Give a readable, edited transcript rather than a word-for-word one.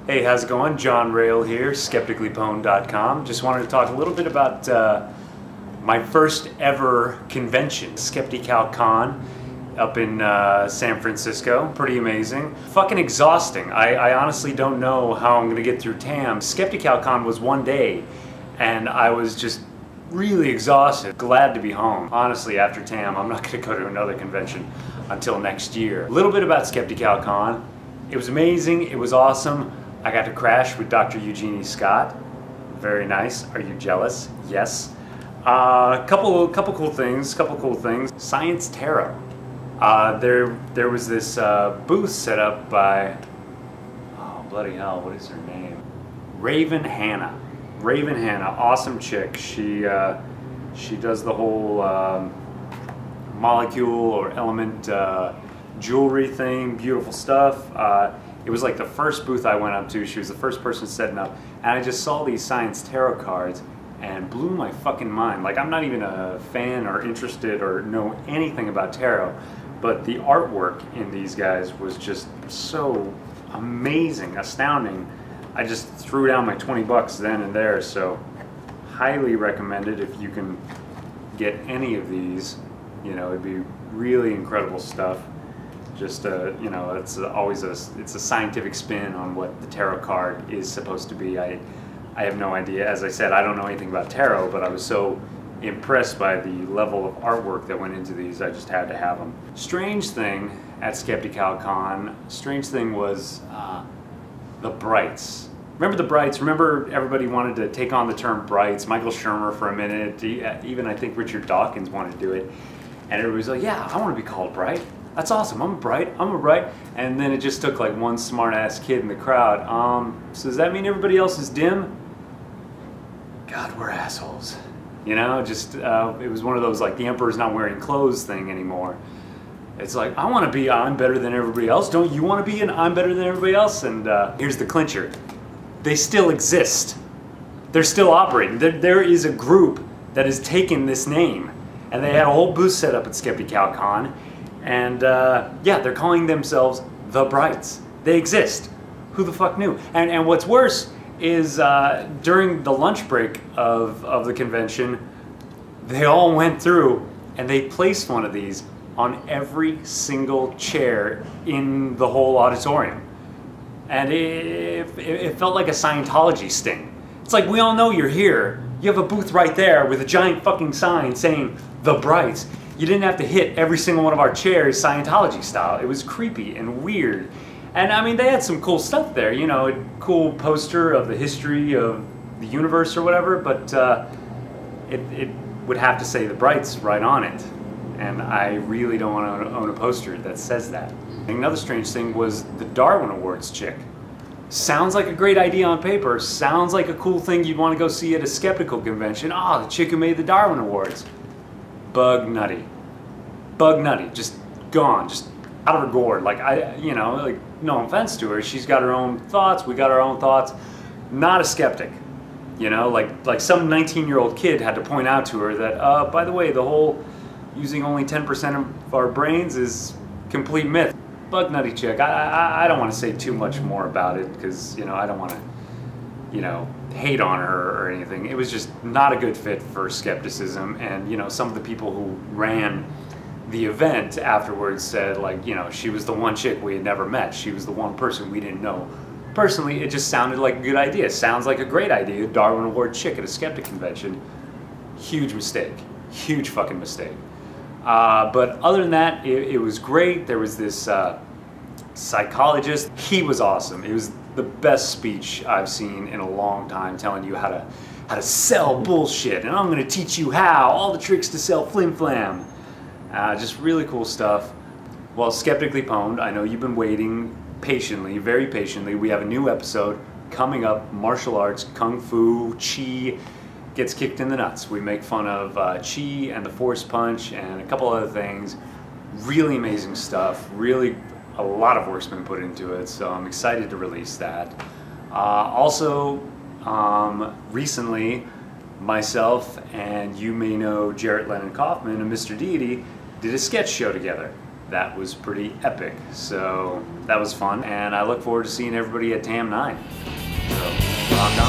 Hey, how's it going? John Rail here, skepticallypwned.com. Just wanted to talk a little bit about my first ever convention, SkeptiCal Con, up in San Francisco. Pretty amazing. Fucking exhausting. I honestly don't know how I'm gonna get through TAM. SkeptiCal Con was one day, and I was just really exhausted. Glad to be home. Honestly, after TAM, I'm not gonna go to another convention until next year. A little bit about SkeptiCal Con. It was amazing, it was awesome. I got to crash with Dr. Eugenie Scott. Very nice. Are you jealous? Yes. Couple cool things. Science Tarot. There was this booth set up by, oh bloody hell, what is her name? Raven Hannah. Raven Hannah, awesome chick. She does the whole molecule or element jewelry thing. Beautiful stuff. It was like the first booth I went up to. She was the first person setting up, and I just saw these Science Tarot cards and blew my fucking mind. Like, I'm not even a fan or interested or know anything about tarot, but the artwork in these guys was just so amazing, astounding. I just threw down my 20 bucks then and there, so highly recommended if you can get any of these. You know, it'd be really incredible stuff. Just you know, it's always a scientific spin on what the tarot card is supposed to be. I have no idea. As I said, I don't know anything about tarot, but I was so impressed by the level of artwork that went into these, I just had to have them. Strange thing at SkeptiCal Con, strange thing was the brights. Remember the brights? Remember everybody wanted to take on the term brights? Michael Shermer for a minute, even I think Richard Dawkins wanted to do it. And everybody was like, yeah, I want to be called bright. That's awesome, I'm a bright. And then it just took like one smart ass kid in the crowd. So does that mean everybody else is dim? God, we're assholes. You know, just, it was one of those like the emperor's not wearing clothes thing anymore. It's like, I want to be I'm better than everybody else. Don't you want to be an I'm better than everybody else? And here's the clincher. They still exist. They're still operating. There is a group that has taken this name. And they had a whole booth set up at SkeptiCal Con. And yeah, they're calling themselves the Brights. They exist. Who the fuck knew? And what's worse is during the lunch break of the convention, they all went through and they placed one of these on every single chair in the whole auditorium. And it felt like a Scientology sting. It's like, we all know you're here. You have a booth right there with a giant fucking sign saying the Brights. You didn't have to hit every single one of our chairs Scientology style. It was creepy and weird. And I mean, they had some cool stuff there, you know, a cool poster of the history of the universe or whatever, but it would have to say the Brights right on it. And I really don't want to own a poster that says that. Another strange thing was the Darwin Awards chick. Sounds like a great idea on paper, sounds like a cool thing you'd want to go see at a skeptical convention. Ah, the chick who made the Darwin Awards. Bug nutty, just gone, just out of her gourd. Like, you know, like, no offense to her, she's got her own thoughts, we got our own thoughts. Not a skeptic, you know, like some 19-year-old kid had to point out to her that, by the way, the whole using only 10% of our brains is complete myth. Bug nutty chick. I don't want to say too much more about it because, you know, I don't want to, you know, hate on her or anything. It was just not a good fit for skepticism. And, you know, some of the people who ran the event afterwards said, like, you know, she was the one chick we had never met. She was the one person we didn't know. Personally, it just sounded like a good idea. Sounds like a great idea. Darwin Award chick at a skeptic convention. Huge mistake. Huge fucking mistake. But other than that, it was great. There was this psychologist. He was awesome. It was the best speech I've seen in a long time, telling you how to sell bullshit, and I'm going to teach you how, all the tricks to sell flim flam. Just really cool stuff. Well, Skeptically Pwned, I know you've been waiting patiently, very patiently. We have a new episode coming up. Martial arts, kung fu, chi gets kicked in the nuts. We make fun of chi and the force punch and a couple other things. Really amazing stuff. Really a lot of work's been put into it, so I'm excited to release that. Also, recently, myself and you may know Jarrett Kaufman of Mr. Deity did a sketch show together. that was pretty epic. So that was fun, and I look forward to seeing everybody at TAM 9. So, rock on.